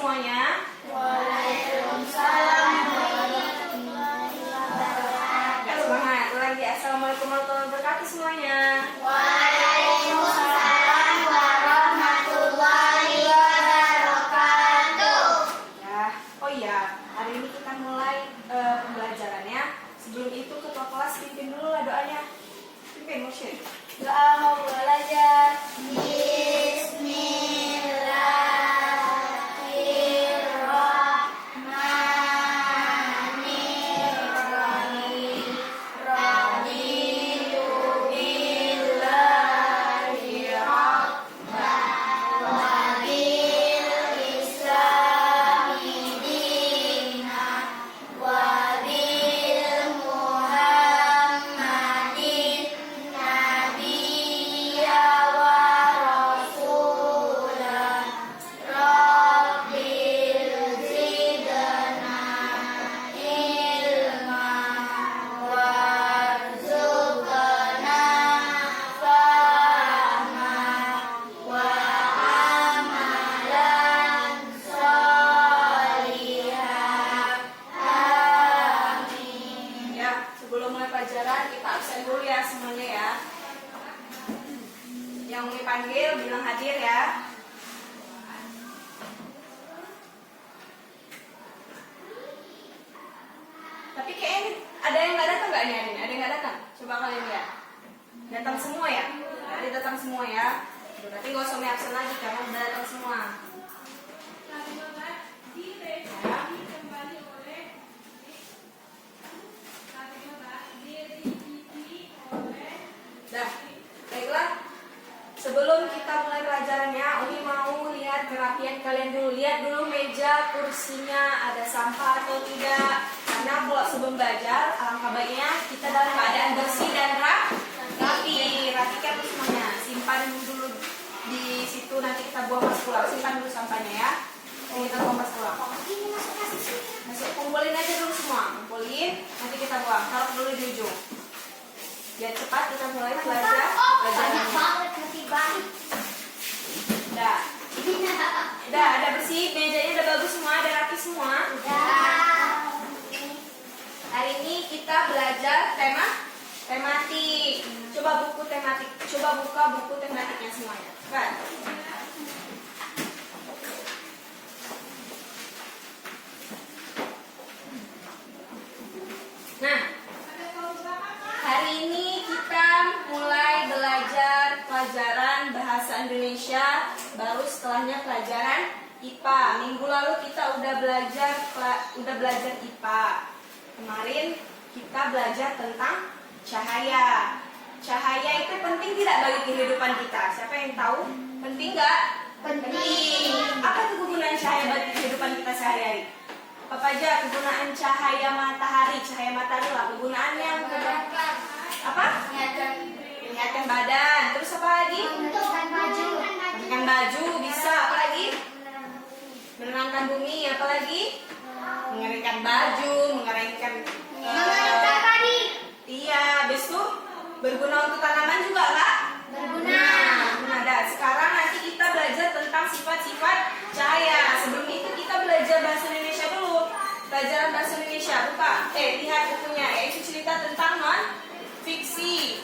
semuanya? Waalaikumsalam warahmatullahi wabarakatuh. Semangat lagi. Assalamualaikum warahmatullahi wabarakatuh semuanya. Waalaikumsalam warahmatullahi wabarakatuh. Ya, oh iya, hari ini kita mulai pembelajarannya. Sebelum itu ketua kelas pimpin dulu lah doanya. Pimpin Mursyid. Doa mau belajar. Bismillahirrahmanirrahim. Raditu billahi rabban wa bil islami dinan wa bil muhammadin nabiyya wa rasulan. Rabbil zidna ilma warzuqna fahma wa amalan sholihan. Amin. Ya, sebelum mulai pelajaran kita absen dulu ya semuanya ya. Yang mau dipanggil bilang hadir ya. Tapi kayaknya ada yang nggak datang nggak nih Adin? Ada yang nggak datang? Coba kalian lihat. Datang semua ya? Berarti datang semua ya. Berarti nggak usah absen lagi karena udah datang semua. Dah, baiklah. Sebelum kita mulai pelajarannya, Umi mau lihat kerapian kalian dulu. Lihat dulu meja, kursinya, ada sampah atau tidak. Karena kalau sebelum belajar, alangkah baiknya kita dalam keadaan bersih dan rapi. Rapikan dulu semuanya. Simpan dulu di situ, nanti kita buang pas pulang. Simpan dulu sampahnya ya. Nanti kita buang pas pulang. Masuk, kumpulin aja dulu semua. Kumpulin, nanti kita buang. Taruh dulu di ujung. Biar cepat kita mulai belajar. Banyak banget nanti balik. Udah, ada bersih, mejanya udah bagus semua, ada rapi semua. Hari ini kita belajar tematik. Coba buku tematik, coba buka buku tematiknya semuanya. Kan? Nah, hari ini kita mulai belajar pelajaran bahasa Indonesia, baru setelahnya pelajaran IPA. Minggu lalu kita udah belajar IPA. Kemarin kita belajar tentang cahaya. Cahaya itu penting tidak bagi kehidupan kita? Siapa yang tahu? Penting nggak? Penting. Apa itu kegunaan cahaya bagi kehidupan kita sehari-hari? Apa aja kegunaan cahaya matahari? Cahaya matahari lah kegunaan yang apa? Mengingatkan badan. Terus apa lagi? Menenangkan baju bisa. Apa lagi? Menenangkan bumi. Apa lagi? Mengeringkan baju, mengeringkan tadi. iya, habis itu berguna untuk tanaman juga Kak? Berguna. Nah, sekarang nanti kita belajar tentang sifat-sifat cahaya. Sebelum itu kita belajar bahasa Indonesia dulu. Pelajaran bahasa Indonesia, buka. Lihat bukunya. Itu cerita tentang non-fiksi.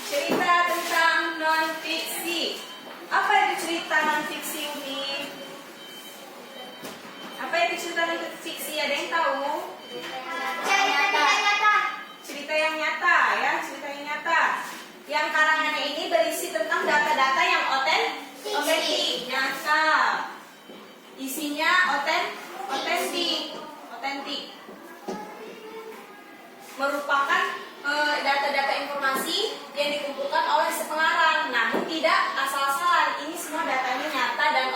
Cerita tentang non-fiksi. Apa itu cerita non-fiksi, Umi? Apa itu cerita non-fiksi? Ada yang tahu? Cerita yang nyata ya, cerita yang nyata. Yang karangannya ini berisi tentang data-data yang otentik, nyata. Isinya otentik. Merupakan data-data informasi yang dikumpulkan oleh si pengarang, namun tidak asal-asalan. Ini semua datanya nyata dan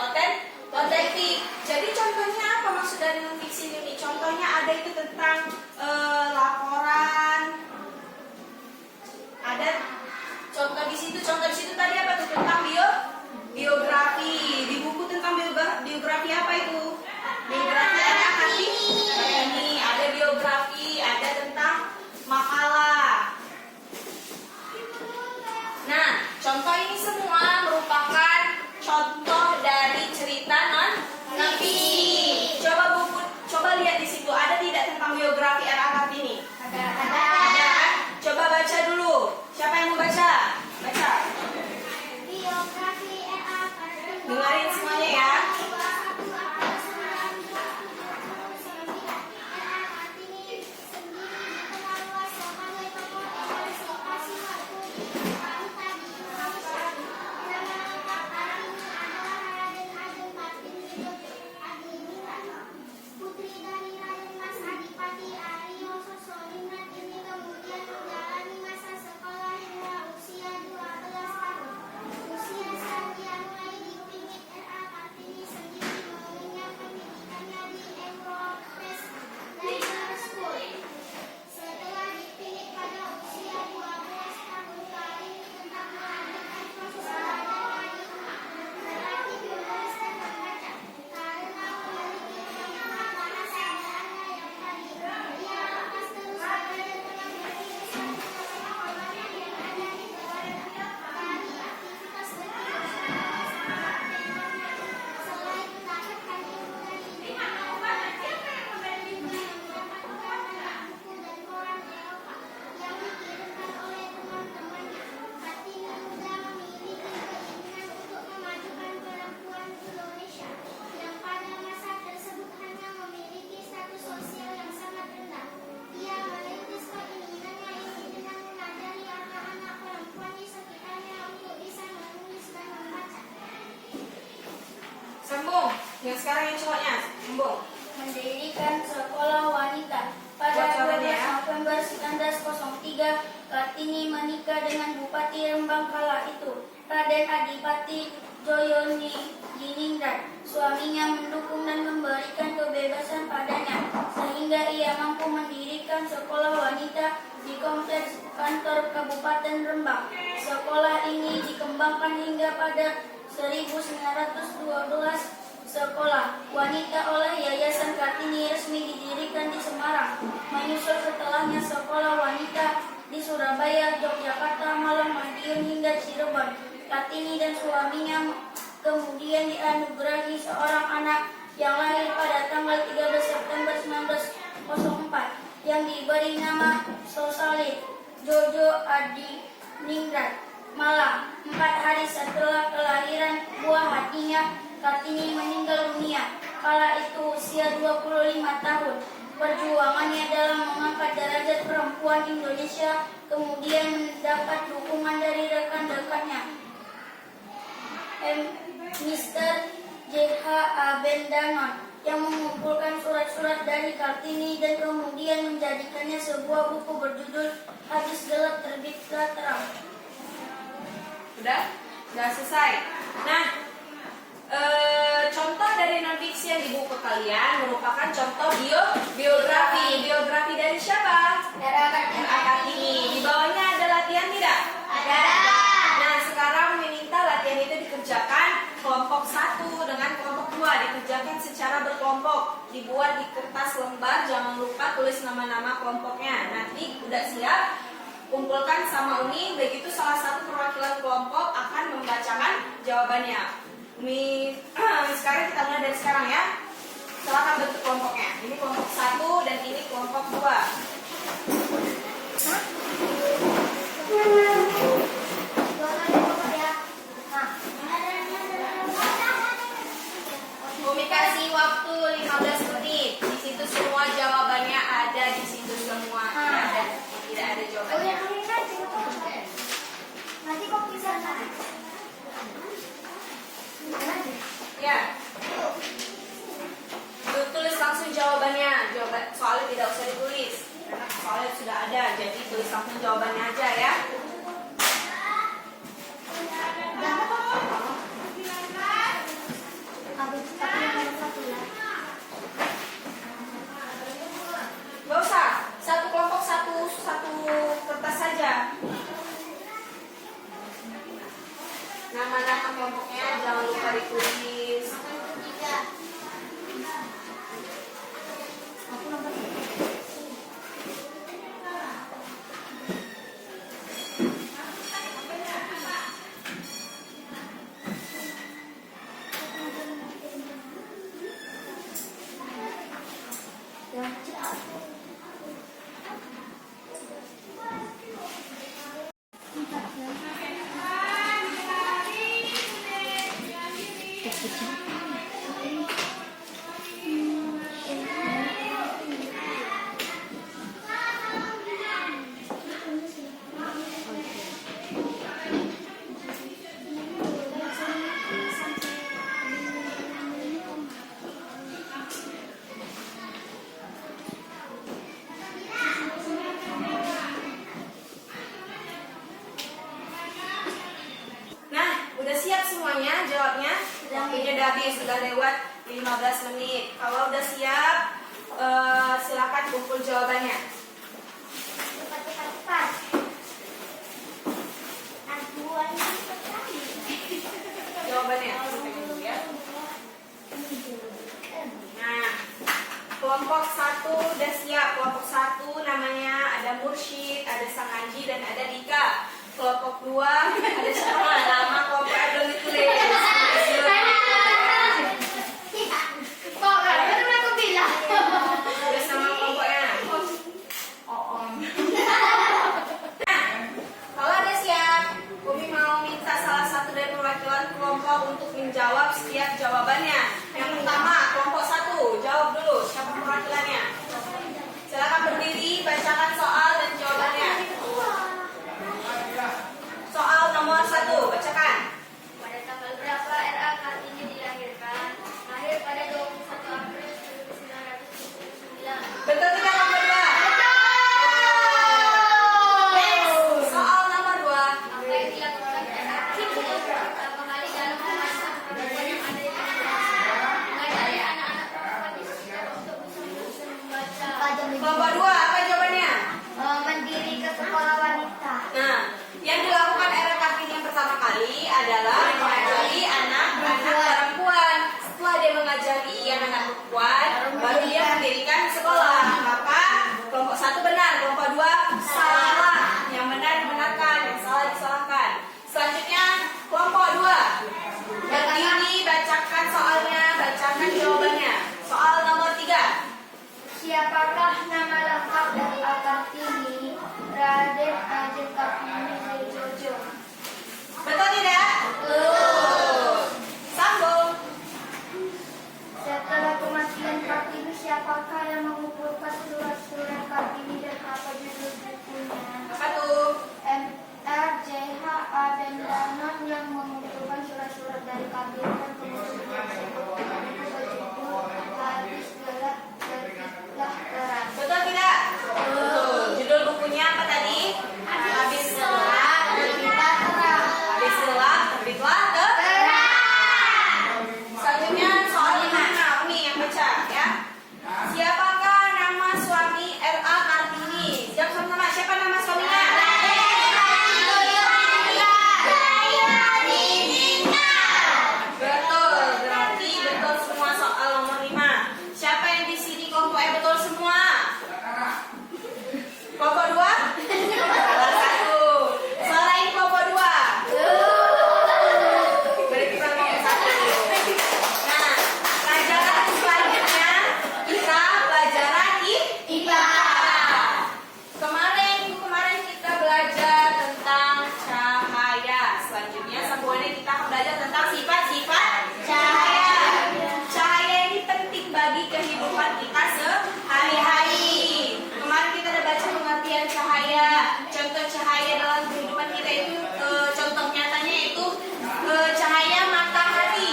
otentik. Jadi contohnya apa maksud dari non-fiksi ini? Contohnya ada itu tentang laporan. Ada contoh di situ tadi apa tuh tentang biografi. Di buku tentang biografi apa itu? Biografi ada apa sih? Ini ada biografi, ada tentang makalah. Nah, contoh ini semua merupakan Yang sekarang yang cowoknya, Embong. Mendirikan sekolah wanita. Pada Buat 12 suaranya ya. November 1903, Kartini menikah dengan Bupati Rembang kala itu, Raden Adipati Djoni-Diningrat. Suaminya mendukung dan memberikan kebebasan padanya, sehingga ia mampu mendirikan sekolah wanita di kompleks kantor Kabupaten Rembang. Sekolah ini dikembangkan hingga pada 1912. Sekolah wanita oleh Yayasan Kartini resmi didirikan di Semarang. Menyusul setelahnya sekolah wanita di Surabaya, Yogyakarta, Malang, Madiun hingga Cirebon. Kartini dan suaminya kemudian dianugerahi seorang anak yang lahir pada tanggal 13 September 1904 yang diberi nama Sosalid Jojo Adiningrat Malang. 4 hari setelah kelahiran buah hatinya, Kartini meninggal dunia. Kala itu usia 25 tahun. Perjuangannya dalam mengangkat derajat perempuan Indonesia kemudian mendapat dukungan dari rekan-rekannya. Mr. J.H. Abendanon yang mengumpulkan surat-surat dari Kartini dan kemudian menjadikannya sebuah buku berjudul Hadis Gelap Terbitlah Terang. Udah selesai. Nah, contoh dari non-fiksi yang di buku kalian merupakan contoh biografi. Biografi dari siapa? R.A. Kartini. Di bawahnya ada latihan tidak? Ada. Nah, sekarang meminta latihan itu dikerjakan kelompok 1 dengan kelompok 2. Dikerjakan secara berkelompok. Dibuat di kertas lembar, jangan lupa tulis nama-nama kelompoknya. Nanti udah siap, kumpulkan sama Uni, begitu salah satu perwakilan kelompok akan membacakan jawabannya. Sekarang kita mulai dari sekarang ya. Silakan bentuk kelompoknya. Ini kelompok 1 dan ini kelompok 2. Umi kasih waktu 15 menit. Di situ semua jawabannya ada di situ semua. Tidak ada jawabannya. Nanti kok bisa Ya. Tulis langsung jawabannya. Soalnya tidak usah ditulis. Karena soalnya sudah ada, jadi tulis langsung jawabannya aja ya. Gak usah, satu kelompok satu kertas saja. Nama-nama kelompoknya jangan lupa ditulis. Semuanya jawabnya waktunya udah habis, sudah lewat 15 menit. Kalau udah siap, silakan kumpul jawabannya. Cepat. Jawabannya dulu ya. Nah, kelompok 1 udah siap. Kelompok 1 namanya ada Mursyid, ada Sang Haji, dan ada Dika. Kelompok 2 ada siapa? Nama kelompoknya belum ditulis. Udah sama kelompoknya. Kalau ada siap, Umi mau minta salah satu dari perwakilan kelompok untuk menjawab setiap jawabannya. Yang pertama, kelompok 1, jawab dulu. Siapa perwakilannya? Silakan berdiri, bacakan soal dan jawabannya. Soal nomor 1, bacakan. Pada tanggal berapa R.A. Kartini dilahirkan? Lahir pada dikabirkan kemudian disebut berjudul Habis Gelap Terbitlah Terang. Betul tidak? Betul. Judul bukunya apa tadi? Habis gelap Terbitlah Terang. Habis gelap terbitlah terang. Selanjutnya soal 5 nih yang baca ya. Siapakah nama suami R.A. Kartini? Jawab sama-sama. Siapa nama suaminya? Betul. Berarti betul semua soal nomor 5. Siapa yang di sini kelompok E betul semua? Kelompok 2? Salah satu. Suarain kelompok 2. Berarti kita ngomong satu. Nah, pelajaran selanjutnya kita pelajaran IPA. Kemarin kita belajar tentang cahaya. Selanjutnya sambungannya kita akan belajar tentang sifat-sifat cahaya. Cahaya ini penting bagi kehidupan kita sehari-hari. Kemarin kita udah baca pengertian cahaya. Contoh cahaya dalam kehidupan kita itu contoh nyatanya itu cahaya matahari.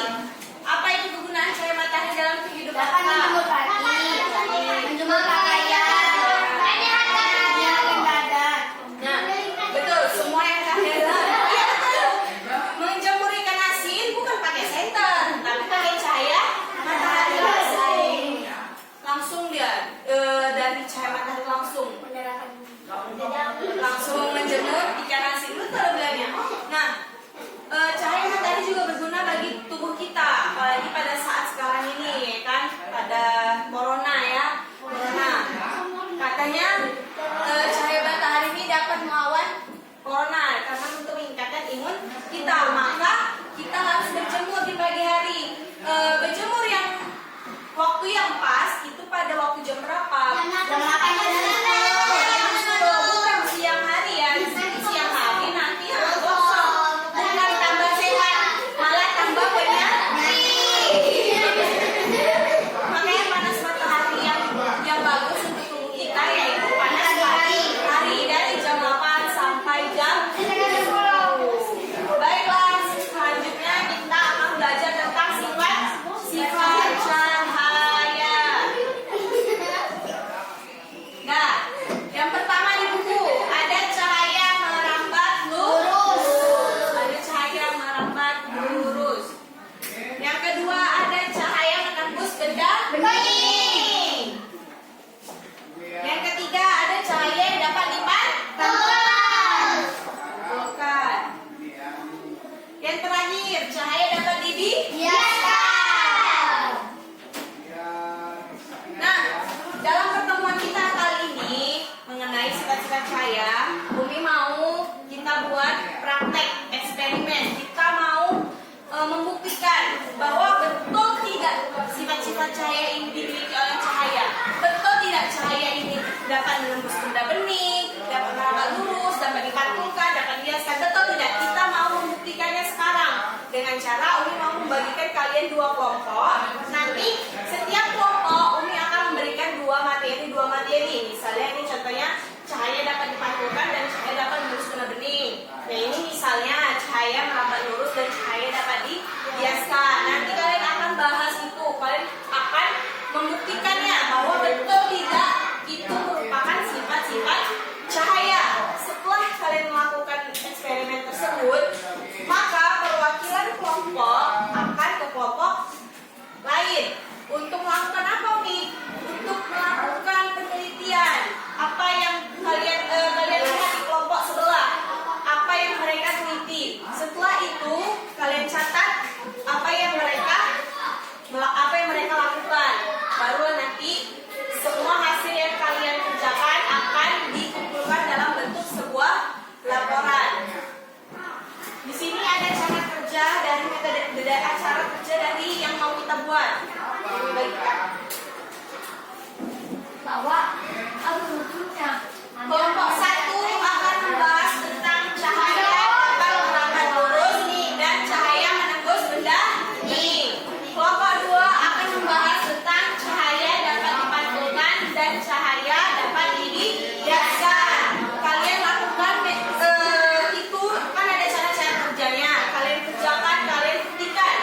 Apa itu kegunaan cahaya matahari dalam kehidupan Dapat kita? menjemur pagi, menjemur pakaian, menyiapkan badan. Nah, betul, semua yang cahaya dalam. Iya betul. Menjemur ikan asin bukan pakai senter, tapi pakai cahaya matahari langsung dia dari cahaya matahari langsung menjemur ikan asin, betul bilangnya. Nah, cahaya matahari juga berguna bagi tubuh kita, apalagi pada saat sekarang ini, ya kan? Pada corona ya, corona. Katanya cahaya matahari ini dapat melawan corona karena untuk meningkatkan imun kita, maka kita harus berjemur di pagi hari. Berjemur yang waktu yang pas itu pada waktu jam berapa? Jam 8 Bukan siang hari ya. Di sini siang hari nanti harus gosong. Bukan tambah sehat, malah tambah banyak. Makanya panas matahari yang bagus untuk tubuh kita yaitu panas hari dari jam 8 sampai jam 10. Baiklah, selanjutnya kita akan belajar tentang sifat cahaya. Nah, yang pertama di buku ada cahaya merambat lurus. Ada cahaya merambat lurus. Yang kedua ada cahaya menembus benda bening. Yang ketiga ada cahaya yang dapat dipantulkan. Yang terakhir cahaya dapat dibiaskan. Nah, dalam pertemuan kita kali ini mengenai sifat-sifat cahaya, Umi mau kita buat praktek eksperimen. Kita mau membuktikan bahwa betul tidak sifat-sifat cahaya ini dimiliki oleh cahaya. Betul tidak cahaya ini dapat menembus benda bening, dapat merambat lurus, dapat dipantulkan, dapat dihiaskan. Betul tidak? Kita mau membuktikannya sekarang dengan cara Umi mau membagikan kalian 2 kelompok. Nanti setiap kelompok Umi akan memberikan 2 materi. Misalnya ini contohnya cahaya dapat dipantulkan dan cahaya dapat menembus benda bening. Nah ini misalnya cahaya merambat lurus dan cahaya dapat dihiaskan. Nanti kalian akan bahas itu. Kalian akan membuktikannya bahwa betul tidak itu merupakan sifat-sifat cahaya. Setelah kalian melakukan eksperimen tersebut, maka perwakilan kelompok akan ke kelompok lain untuk melakukan apa nih? Untuk melakukan penelitian. Apa yang kalian lihat di kelompok sebelah? Apa yang mereka teliti? Setelah itu kalian catat apa yang mereka lakukan. Baru nanti semua hasil yang kalian kerjakan akan dikumpulkan dalam bentuk sebuah laporan. Di sini ada cara kerja dari metode cara kerja dari yang mau kita buat. Baikkan. bahwa lucunya Kelompok 1 akan membahas tentang cahaya dapat merambat lurus dan cahaya menembus benda bening. Kelompok 2 akan membahas tentang cahaya dapat dipantulkan dan cahaya dapat dihiaskan. Kalian lakukan itu kan ada cara-cara kerjanya. Kalian kerjakan, kalian buktikan.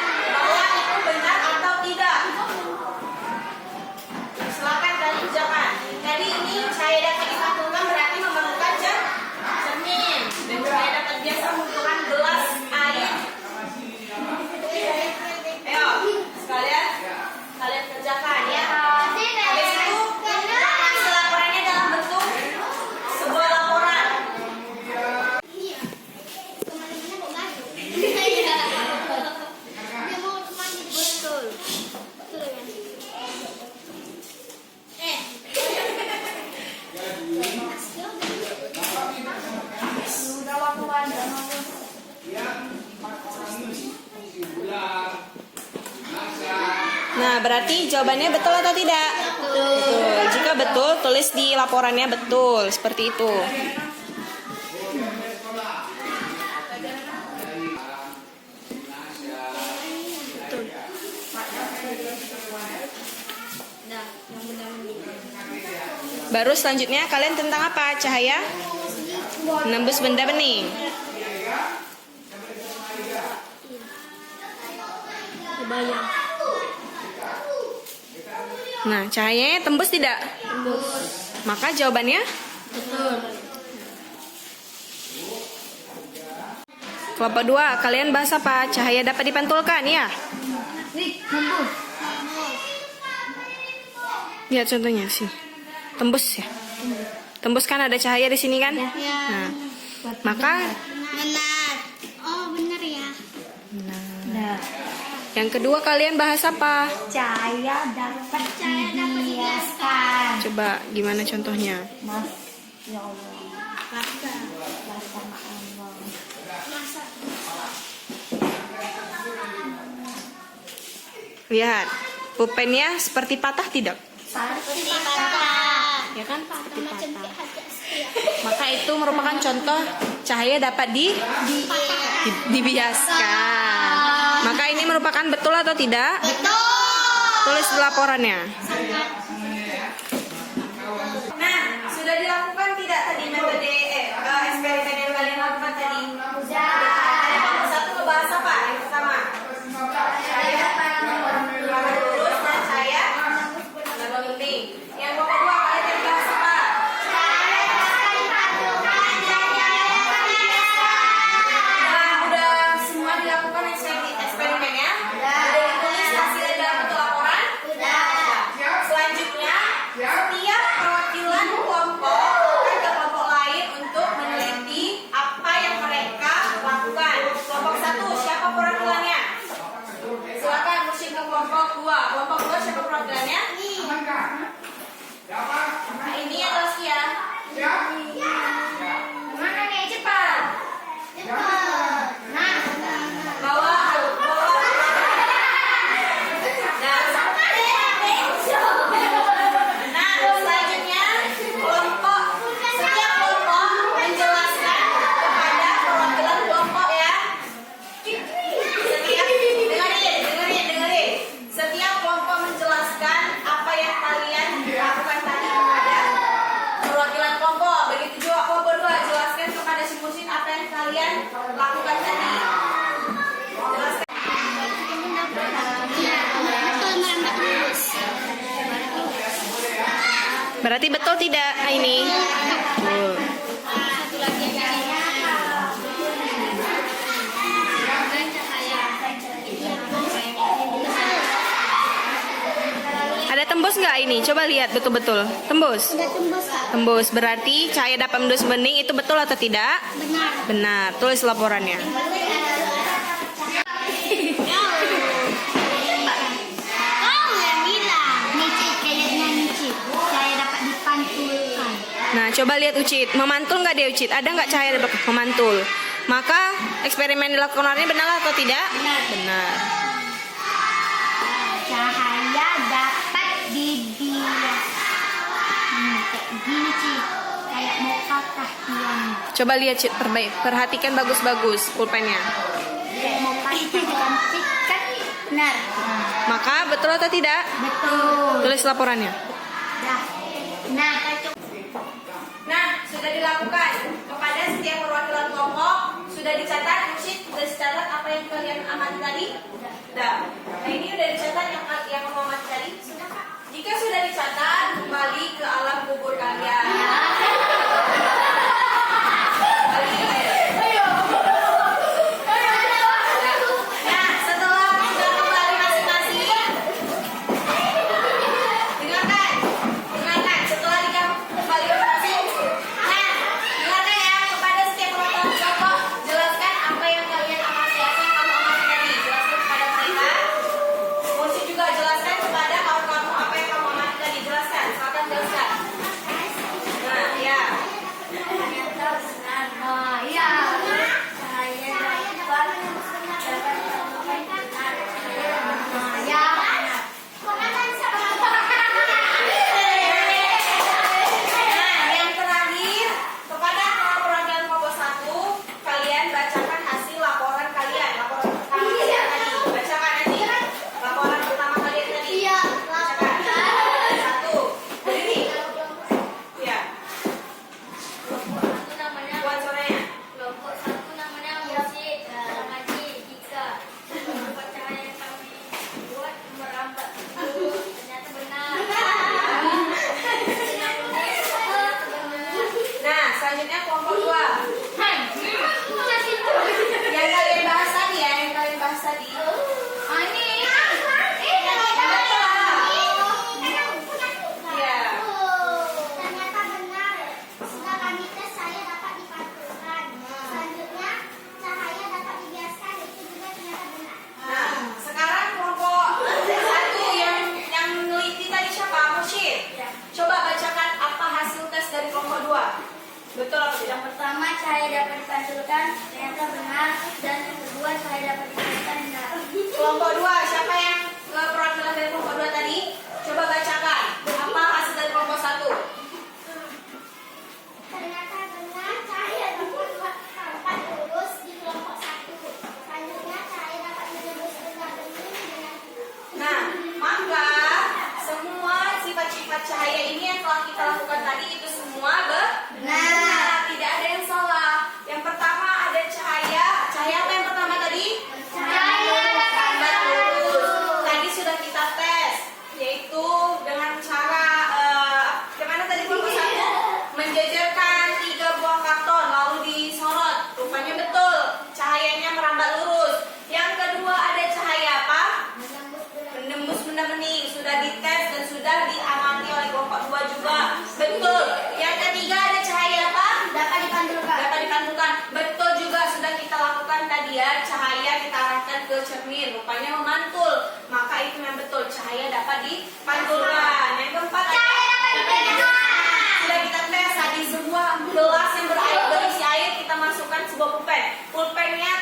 Nah, berarti jawabannya betul atau tidak? Betul. Jika betul, tulis di laporannya betul. Seperti itu. Baru selanjutnya kalian tentang apa? Cahaya menembus benda bening. Kebayang. Nah, cahayanya tembus tidak? Tembus. Maka jawabannya Betul. kelompok 2. Kalian bahas apa? Cahaya dapat dipantulkan, ya? Tembus. Lihat contohnya sih. Tembus ya. Tembus kan ada cahaya di sini kan? Ya. Nah, maka Benar. Oh, benar ya. Nah. yang kedua kalian bahas apa? Cahaya dapat dibiaskan. Coba gimana contohnya? Mas, ya Allah. Rasa sama Allah. Lihat, pulpennya seperti patah tidak? Seperti patah. Ya kan? Seperti patah. Maka itu merupakan contoh cahaya dapat dibiaskan. Maka ini merupakan betul atau tidak? Betul. Tulis di laporannya. Nah, sudah dilakukan tidak tadi metode eksperimen yang kalian lakukan tadi? Sudah. Ada kelompok 1 ngebahas apa? Yang pertama, cahaya lurus dan cahaya laba bening. Yang kelompok 2 kalian tadi bahas apa? Nah, udah semua dilakukan eksperimennya? Udah ditulis hasilnya dalam bentuk laporan? Udah. Selanjutnya, setiap perwakilan kelompok akan ke kelompok lain untuk meneliti apa yang mereka lakukan. Kelompok 1, siapa perwakilannya? Silakan mursyid ke kelompok 2. Kelompok 2 siapa perwakilannya? Nah, ini ya Tosya. Mana nih? Cepat. Nah, bawa. Nah, selanjutnya setiap kelompok menjelaskan kepada perwakilan kelompok ya. Dengerin. Setiap kelompok menjelaskan apa yang kalian lakukan tadi kepada perwakilan kelompok. Begitu juga kelompok 2 jelaskan kepada si mursyid apa yang kalian lakukan tadi. Jelaskan. Berarti betul tidak ini? Betul. Satu lagi Ada tembus nggak ini? Coba lihat betul-betul. Tembus. Sudah tembus, Kak. Tembus. Berarti cahaya dapat menembus bening itu betul atau tidak? Benar. Benar. Tulis laporannya. Kau yang bilang. Nicit, kayaknya nicit. Saya dapat dipantulkan. Nah, coba lihat Ucit. Memantul nggak dia Ucit? Ada nggak cahaya dapat memantul? Maka eksperimen dilakukan ini benar atau tidak? Benar. Benar. Cahaya dapat dibiaskan. Kayak gini, Cik. Kayak mau patah tiang. Coba lihat Cit, perhatikan bagus-bagus pulpennya. Kayak mau patah cantik kan? Benar. Maka betul atau tidak? Betul. Tulis laporannya. Dah. Nah, Nah, sudah dilakukan kepada setiap perwakilan kelompok. Sudah dicatat, Mursyid, sudah dicatat apa yang kalian amati tadi? Sudah. Nah, ini sudah dicatat yang kamu amati tadi? Sudah, Kak. Jika sudah dicatat, kembali ke alam kubur kalian. Nah, setelah kita kembali masing-masing, dengarkan, setelah kita kembali masing-masing. Nah, dengarkan ya, kepada setiap perwakilan kelompok, jelaskan apa yang kalian amati, apa yang kamu amati tadi. Jelaskan kepada mereka. Mursyid juga jelaskan kepada Kelompok 2, siapa yang perwakilan dari kelompok 2 tadi? Coba bacakan. Apa hasil dari kelompok 1? Ternyata benar cahaya dapat lurus di kelompok 1. Selanjutnya cahaya dapat menembus benda bening dengan Nah, maka semua sifat-sifat cahaya ini yang telah kita lakukan tadi itu semua benar. Tidak ada yang salah. Yang pertama ada cahaya. Cahaya apa yang pertama tadi? Lambat lurus. Tadi sudah kita tes, yaitu dengan cara gimana tadi kelompok 1? Menjejerkan 3 buah karton lalu disorot. Rupanya betul, cahayanya merambat lurus. Yang kedua ada cahaya apa? Menembus benda bening. Sudah dites dan sudah diamati oleh kelompok 2 juga. Betul. Yang ketiga ada cahaya apa? dapat dipantulkan. Dapat dipantulkan. Betul juga, sudah kita lakukan tadi ya. Cahaya kita arahkan ke cermin, rupanya memantul. Maka itu yang betul, cahaya dapat dipantulkan. Yang keempat sudah kita tes tadi, sebuah gelas yang berisi air, kita masukkan sebuah pulpen. Pulpennya